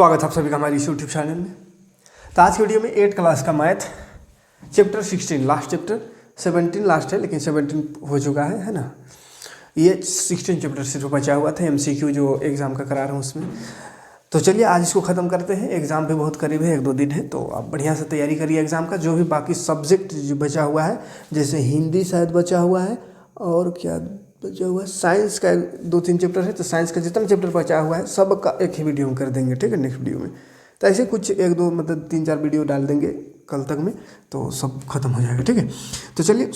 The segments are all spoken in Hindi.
स्वागत है आप सभी का हमारे इस यूट्यूब चैनल में। तो आज की वीडियो में 8 क्लास का math chapter 16 last chapter 17 last है, लेकिन 17 हो चुका है ना। ये 16 चैप्टर सिर्फ बचा हुआ था, MCQ जो एग्ज़ाम का करा रहा हूँ उसमें। तो चलिए आज इसको ख़त्म करते हैं। एग्ज़ाम पे बहुत करीब है, 1-2 दिन है, तो आप बढ़िया से तैयारी करिए एग्ज़ाम का। जो भी बाकी सब्जेक्ट जो बचा हुआ है, जैसे हिंदी शायद बचा हुआ है और क्या बचा हुआ है, साइंस का 2-3 चैप्टर है, तो साइंस का जितना चैप्टर बचा हुआ है सब का एक ही वीडियो में कर देंगे, ठीक है, नेक्स्ट वीडियो में। तो ऐसे कुछ 1-2 मतलब 3-4 वीडियो डाल देंगे कल तक में, तो सब खत्म हो जाएगा, ठीक है। तो चलिए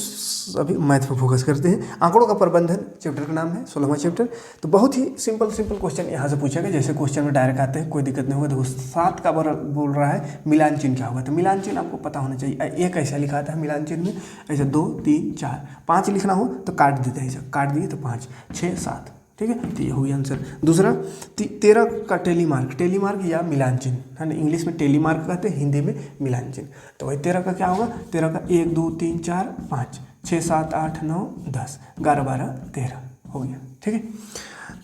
अभी मैथ पर फोकस करते हैं। आंकड़ों का प्रबंधन चैप्टर का नाम है, 16वां चैप्टर। तो बहुत ही सिंपल क्वेश्चन यहाँ से पूछेगा, जैसे क्वेश्चन में डायरेक्ट आते हैं, कोई दिक्कत नहीं होगा। देखो 7 का बोल रहा है मिलान चिन्ह क्या होगा, तो मिलान चिन्ह आपको पता होना चाहिए। एक ऐसा लिखा था मिलान चिन्ह में, ऐसा 2, 3, 4, 5 लिखना हो तो काट देते हैं, ऐसा काट दिए तो 5, 6, 7, ठीक है। तो ये हो गया आंसर। दूसरा 13 का टेलीमार्क या मिलान चिन्ह है ना, इंग्लिश में टेलीमार्क कहते हैं, हिंदी में मिलान चिन्ह। तो वही 13 का क्या होगा, 13 का 1, 2, 3, 4, 5, 6, 7, 8, 9, 10, 11, 12, 13 हो गया, ठीक है।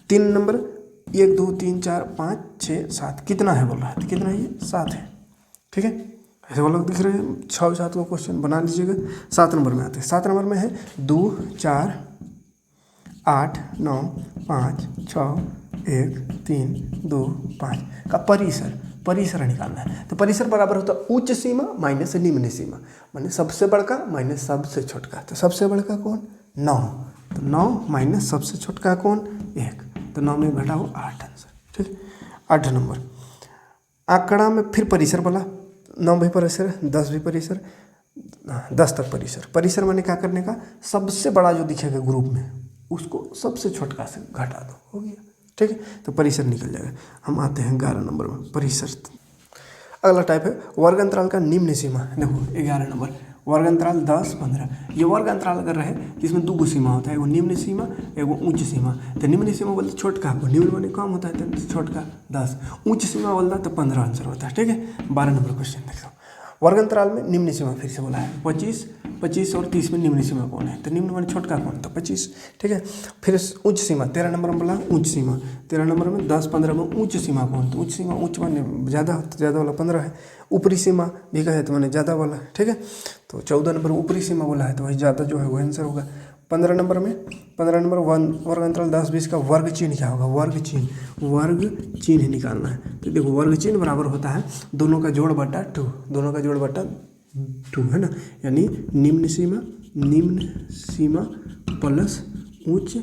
3 नंबर 1, 2, 3, 4, 5, 6, 7 कितना है बोल रहा है, तो कितना है ये 7 है, ठीक है। ऐसे वो लोग दिख रहे हैं, 6-7 को क्वेश्चन बना लीजिएगा। 7 नंबर में आते हैं। 7 नंबर में है 2, 4, 8, 9, 5, 6, 1, 3, 2, 5 का परिसर निकालना है। तो परिसर बराबर होता है उच्च सीमा माइनस निम्न सीमा, माने सबसे बड़का माइनस सबसे छोटका। तो सबसे बड़का कौन, 9, तो 9 माइनस सबसे छोटका कौन, 1, तो 9 में घटाओ 8 आंसर, ठीक। 8 नंबर आंकड़ा में फिर परिसर बोला, 9 भी परिसर, 10 भी परिसर, 10 तक परिसर माने क्या करने का, सबसे बड़ा जो दिखेगा ग्रुप में उसको सबसे छोटका से घटा दो, हो गया, ठीक है। तो परिसर निकल जाएगा। हम आते हैं 11 नंबर में, परिसर। अगला टाइप है वर्ग अंतराल का निम्न सीमा। देखो 11 नंबर वर्ग अंतराल 10, 15। ये वर्ग अंतराल अगर रहे जिसमें 2 सीमा होता है, एगो निम्न सीमा एगो उच्च सीमा। तो निम्न सीमा बोलते छोटका को, निम्न माने कम होता है तो छोटका 10, उच्च सीमा बोलता है तो 15 आंसर होता है, ठीक है। 12 नंबर क्वेश्चन देखो, वर्ग अंतराल में निम्न सीमा फिर से बोला है 25 और 30 में निम्न सीमा कौन है, तो निम्न माने छोटका कौन, तो 25, ठीक है। फिर उच्च सीमा 13 नंबर में बोला उच्च सीमा, 13 नंबर में 10, 15 में उच्च सीमा कौन, तो उच्च सीमा उच्च माने ज़्यादा, तो ज़्यादा वाला 15 है। ऊपरी सीमा भी कहे तो माने ज़्यादा वाला, ठीक है। तो 14 नंबर ऊपरी सीमा बोला है, तो वही ज़्यादा जो है वही आंसर होगा। 15 नंबर वर्ग अंतराल 10, 20 का वर्ग चिन्ह क्या होगा, वर्ग चिन्ह निकालना है। तो देखो वर्ग चिन्ह बराबर होता है दोनों का जोड़ बटा 2, दोनों का जोड़ बटा 2 है ना, यानी निम्न सीमा प्लस उच्च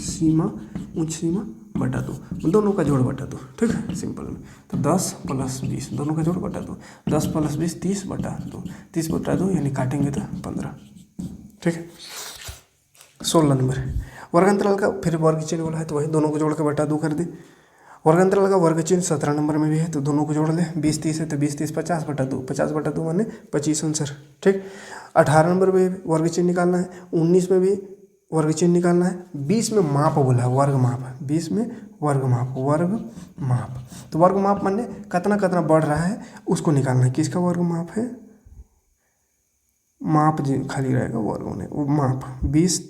सीमा बटा 2, दोनों का जोड़ बटा 2, ठीक है, सिंपल में। तो 10 + 20 दोनों का जोड़ बटा 2, 10 + 20 30 बटा 2, 30 बटा 2 यानी काटेंगे तो 15, ठीक है। 16 नंबर वर्ग अंतराल का फिर वर्ग चिन्ह बोला है, तो वही दोनों को जोड़ के बटा 2 कर दे। वर्ग अंतराल का वर्ग चिन्ह 17 नंबर में भी है, तो दोनों को जोड़ ले। 20 30 है तो 20 30 50 बटा 2, 50 बटा 2 माने 25 आंसर, ठीक। 18 नंबर में वर्ग चिन्ह निकालना है, 19 में भी वर्ग चिन्ह निकालना है। 20 में माप बोला है, वर्ग माप, 20 में वर्ग माप। तो वर्ग माप माने कितना बढ़ रहा है उसको निकालना है। किसका वर्ग माप है, माप जी खाली रहेगा, वर्ग होने वो माप 20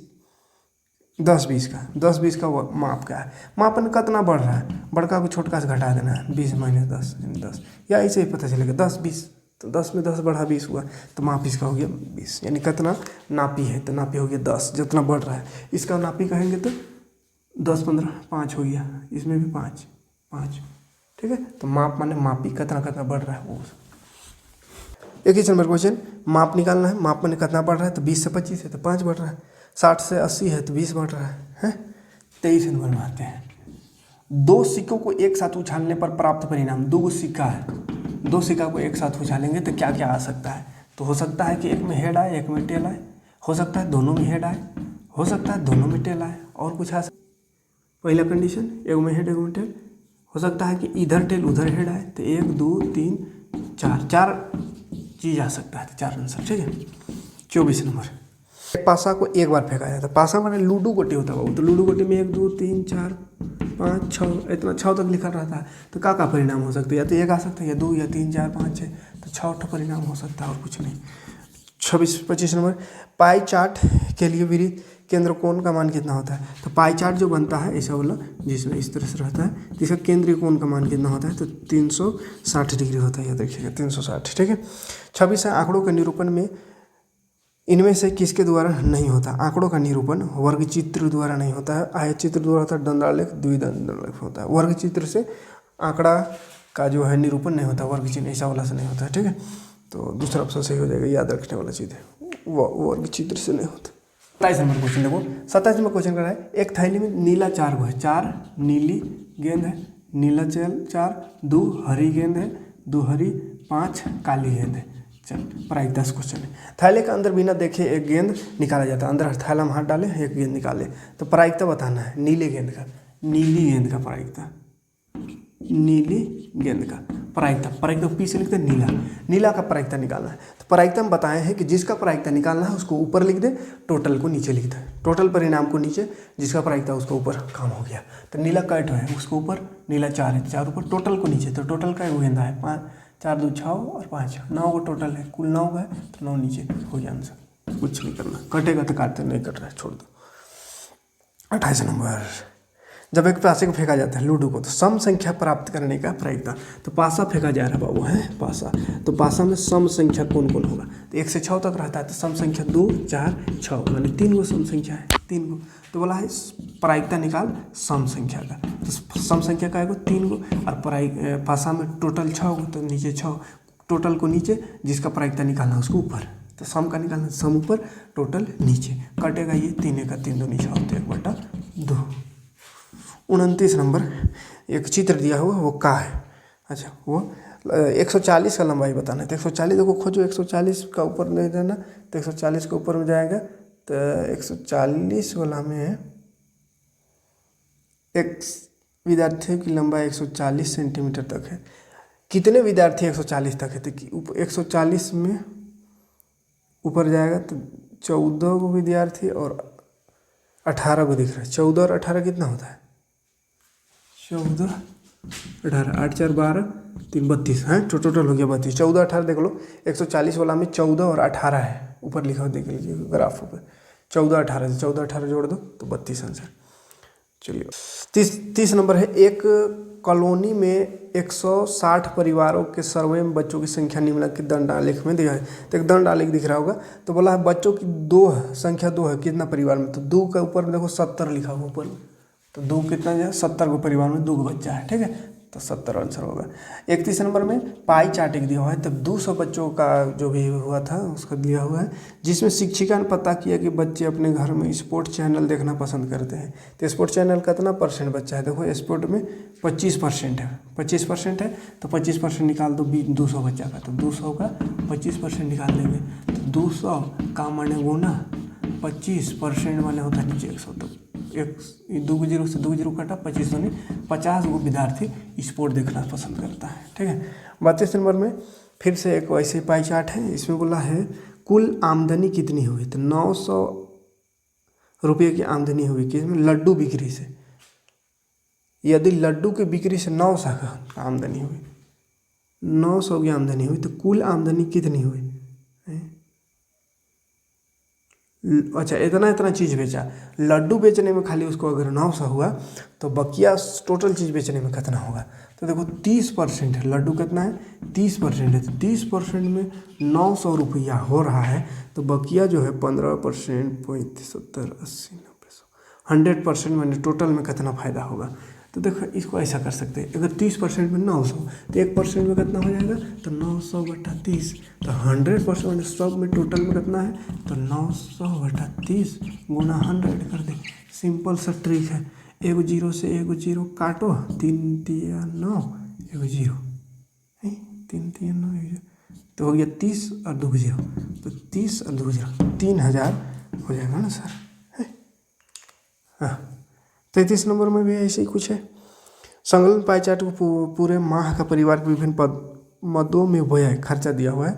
10 20 का माप क्या है, माप में कितना बढ़ रहा है, बड़का को छोटका से घटा देना है, 20 - 10 यानी 10, या ऐसे ही पता चलेगा 10 20, तो 10 में 10 बढ़ा 20 हुआ, तो माप इसका हो गया 20, यानी कितना नापी है, तो नापी हो गया 10, जितना बढ़ रहा है इसका नापी कहेंगे तो 10 15 5 हो गया, इसमें भी 5, ठीक है। तो माप माने मापी कितना बढ़ रहा है वो। 21 नंबर क्वेश्चन माप निकालना है, माप माने कितना बढ़ रहा है, तो 20 से 25 है तो 5 बढ़ रहा है, 60 से 80 है तो 20 बढ़ रहा है। 23 नंबर में आते हैं, 2 सिक्कों को एक साथ उछालने पर प्राप्त परिणाम। 2 सिक्का है, 2 सिक्का को एक साथ उछालेंगे तो क्या क्या आ सकता है, तो हो सकता है कि एक में हेड आए एक में टेल आए, हो सकता है दोनों में हेड आए, हो सकता है दोनों में टेल आए, और कुछ आ सकता है। पहला कंडीशन एक में हेड एक में टेल, हो सकता है कि इधर टेल उधर हेड आए, तो 1 2 3 4 चीज़ आ सकता है, तो 4 आंसर, ठीक है। 24 नंबर पासा को एक बार फेंका जाता है, पासा माने लूडो गोटी होता है, तो लूडो गोटी में 1 2 3 4 5 6 इतना 6 तक लिखा रहता है, तो क्या परिणाम हो सकता है, या तो 1 आ सकता है, या 2 या 3 4 5 6, तो 6 परिणाम हो सकता है और कुछ नहीं। 25 नंबर पाई चार्ट के लिए केंद्र कोण का मान कितना होता है, तो पाई चार्ट जो बनता है ऐसा वाला जिसमें इस तरह से रहता है, जिसका केंद्रीय कोण का मान कितना होता है, तो 360 डिग्री होता है, याद रखिएगा 360। ठीक है। 26 है, आंकड़ों के निरूपण में इनमें से किसके द्वारा नहीं होता। आंकड़ों का निरूपण वर्ग चित्र द्वारा नहीं होता है, आयत चित्र द्वारा होता है, दंडालेख द्विदंडालेख होता है। वर्ग चित्र से आंकड़ा का जो है निरूपण नहीं होता, वर्ग चिन्ह ऐसा वाला से नहीं होता है। ठीक है, तो दूसरा ऑप्शन सही हो जाएगा, याद रखने वाला चीज़ है, वर्ग चित्र से नहीं होता। 27 नंबर क्वेश्चन देखो, 27 नंबर क्वेश्चन कर रहा है, एक थैली में नीला 4 गो है, 4 नीली गेंद है, नीला चल 4, 2 हरी गेंद है, 2 हरी, 5 काली गेंद है। चल प्रायिकता से क्वेश्चन है। थैले के अंदर बिना देखे एक गेंद निकाला जाता है, अंदर थैला में हाथ डाले एक गेंद निकाले, तो प्रायिकता बताना है नीले गेंद का, नीली गेंद का प्रायिकता, नीली गेंद का प्रायिकता पी से लिखते हैं नीला, नीला का प्रायिकता निकालना है। तो प्रायिकता हम बताए हैं कि जिसका प्रायिकता निकालना है उसको ऊपर लिख दे, टोटल को नीचे लिख दे, टोटल परिणाम को नीचे, जिसका प्रायिकता उसको ऊपर, काम हो गया। तो नीला कैट है उसको ऊपर, नीला 4 है, 4 ऊपर, टोटल को नीचे, तो टोटल का गेंदा है 5, 4 2 6 और 5 9 को टोटल है, कुल 9 का है, तो 9 नीचे हो गया आंसर। कुछ नहीं करना, कटेगा तो काटते, नहीं कट रहा है छोड़ दो। 28 नंबर, जब एक पासे को फेंका जाता है लूडो को, तो सम संख्या प्राप्त करने का प्रायिकता, तो पासा फेंका जा रहा है बाबू है पासा, तो पासा में सम संख्या कौन कौन होगा, तो 1 से 6 तक रहता है, तो सम संख्या 2 4 6 माने 3 गो सम संख्या है, 3 गो, तो बोला है प्रायिकता निकाल सम संख्या का, तो सम संख्या का है 3 गो, और पासा में टोटल 6 गो, तो नीचे 6, टोटल को नीचे, जिसका प्रायिकता निकालना है उसको ऊपर, तो सम का निकालना, सम ऊपर टोटल नीचे, कटेगा ये 3 का 3 2 6 होते 1/2। 29 नंबर, एक चित्र दिया हुआ वो का है, अच्छा वो 140 का लंबाई बताना है, तो 140 देखो खोजो, 140 का ऊपर नहीं जाना, तो 140 के ऊपर में जाएगा, तो 140 वाला में एक विद्यार्थियों की लंबाई 140 सेंटीमीटर तक है, कितने विद्यार्थी 140 तक है, तो 140 में ऊपर जाएगा तो 14 गो विद्यार्थी और 18 को दिख रहा है, 14 और 18 कितना होता है, 14 18 8 4 12 3 32 है, तो टोटल हो गया 32, 14 18 देख लो, 140 वाला में 14 और 18 है, ऊपर लिखा हुआ देख लीजिए ग्राफ पर, 14 18 से 14 18 जोड़ दो तो 32 आंसर। चलिए 30 नंबर है, एक कॉलोनी में 160 परिवारों के सर्वे में बच्चों की संख्या निम्नलिखित दंड आलेख में दिया है, तो एक दंड आलेख दिख रहा होगा, तो बोला है बच्चों की 2 संख्या 2 है, कितना परिवार में, तो 2 का ऊपर में देखो 70 लिखा हुआ ऊपर, तो 2 कितना जो है 70 को परिवार में 2 बच्चा है, ठीक है, तो 70 आंसर होगा। 31 नंबर में पाई चार्ट एक दिया हुआ है, तब 200 बच्चों का जो भी हुआ था उसका दिया हुआ है, जिसमें शिक्षिका ने पता किया कि बच्चे अपने घर में स्पोर्ट चैनल देखना पसंद करते हैं, तो स्पोर्ट चैनल कितना परसेंट बच्चा है, देखो स्पोर्ट में 25% है, 25% है, तो 25% निकाल दो 200 बच्चा का, तो 200 का 25% निकाल देंगे, तो 200 का माने गुना 25% माने होता है नीचे 100, तो 2 जीरो से 2 जीरो कटा, 25 यानी 50 गो विद्यार्थी स्पोर्ट देखना पसंद करता है, ठीक है। 32 नंबर में फिर से एक वैसे पाई चार्ट है, इसमें बोला है कुल आमदनी कितनी हुई, तो 900 रुपये की आमदनी हुई कि इसमें लड्डू बिक्री से, यदि लड्डू की बिक्री से 900 का आमदनी हुई, 900 की आमदनी हुई, तो कुल आमदनी कितनी हुई, अच्छा इतना चीज़ बेचा, लड्डू बेचने में खाली उसको अगर 900 हुआ, तो बकिया टोटल चीज़ बेचने में कितना होगा, तो देखो 30% है, लड्डू कितना है 30% है, तो 30% में 900 रुपया हो रहा है, तो बकिया जो है 15%, 35 70 80 90 100, 100% मैंने टोटल में कितना फ़ायदा होगा, तो देखो इसको ऐसा कर सकते हैं, अगर 30% में 900, तो 1% में कितना हो जाएगा, तो 900 बटा 30, तो 100% सब में टोटल में कितना है, तो 900 बटा 30 गुना 100 कर दे, सिंपल सा ट्रिक है, 1 जीरो से 1 जीरो काटो, 3 3 9 1 जीरो, 3 3 9 1 जीरो, तो हो गया 30 और 2 जीरो, तो 30 और 2 जीरो 3000 हो जाएगा ना सर, हाँ। 33 नंबर में भी ऐसे ही कुछ है, संकलन पाई चार्ट को पूरे माह का परिवार के विभिन्न मदों में व्यय खर्चा दिया हुआ है,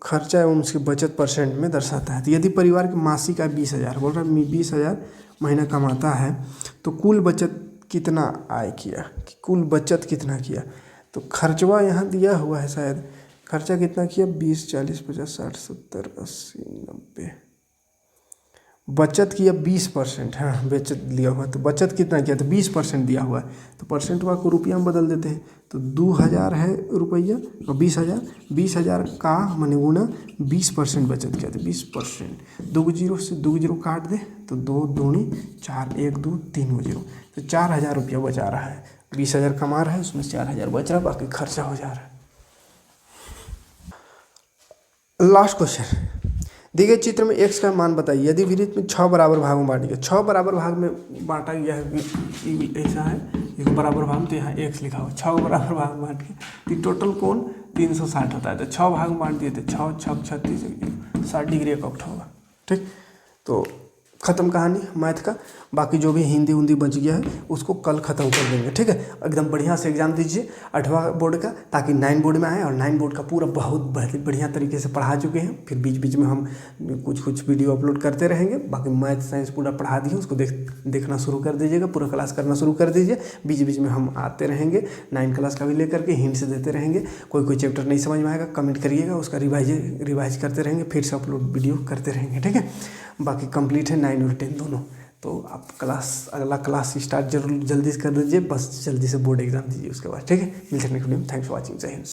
खर्चा एवं उसकी बचत परसेंट में दर्शाता है, तो यदि परिवार की मासिक आय 20,000 बोल रहा है, 20,000 महीना कमाता है, तो कुल बचत कितना आय किया, कुल बचत कितना किया, तो खर्चवा यहाँ दिया हुआ है शायद, खर्चा कितना किया 20 40 50 60 70 80 90, बचत किया 20%, हाँ बचत लिया हुआ, तो बचत कितना किया, तो 20% दिया हुआ है, तो परसेंट को रुपया में बदल देते हैं। तो 2000 है रुपया और 20,000, 20,000 का माने गुना 20% बचत किया, तो 20%, 2 जीरो से 2 जीरो काट दे तो 2 दूनी 4, 1 2 3 जीरो, तो 4,000 रुपया बचा रहा है। 20,000 कमा रहा है, उसमें 4,000 बच रहा है, बाकी खर्चा हो जा रहा है। लास्ट क्वेश्चन, दिए गए चित्र में x का मान बताइए यदि वृत्त में 6 बराबर भागों में बांटा गया, 6 बराबर भाग में बांटा गया है, ऐसा है, एक बराबर भाग में, तो यहाँ x लिखा हो, 6 बराबर भाग में बांट के, तो टोटल कोण 360 होता है, तो 6 भाग में बांट दिए थे, 6 6 36, 60 डिग्री का कट होगा। ठीक, तो ख़त्म कहानी मैथ का। बाकी जो भी हिंदी उंदी बच गया है उसको कल ख़त्म कर देंगे। ठीक है, एकदम बढ़िया से एग्जाम दीजिए 8वां बोर्ड का, ताकि 9 बोर्ड में आए, और 9 बोर्ड का पूरा बहुत बढ़िया तरीके से पढ़ा चुके हैं। फिर बीच बीच में हम कुछ वीडियो अपलोड करते रहेंगे। बाकी मैथ साइंस पूरा पढ़ा दिए, उसको देखना शुरू कर दीजिएगा, पूरा क्लास करना शुरू कर दीजिए। बीच बीच में हम आते रहेंगे, 9 क्लास का भी लेकर के हिंट से देते रहेंगे। कोई चैप्टर नहीं समझ में आएगा कमेंट करिएगा, उसका रिवाइज करते रहेंगे, फिर से अपलोड वीडियो करते रहेंगे। ठीक है, बाकी कंप्लीट है 9 और 10 दोनों। तो आप अगला क्लास स्टार्ट जरूर जल्दी से कर दीजिए, बस जल्दी से बोर्ड एग्जाम दीजिए उसके बाद। ठीक है, मिलते हैं नेक्स्ट वीडियो में। थैंक्स फॉर वॉचिंग, जय हिंद।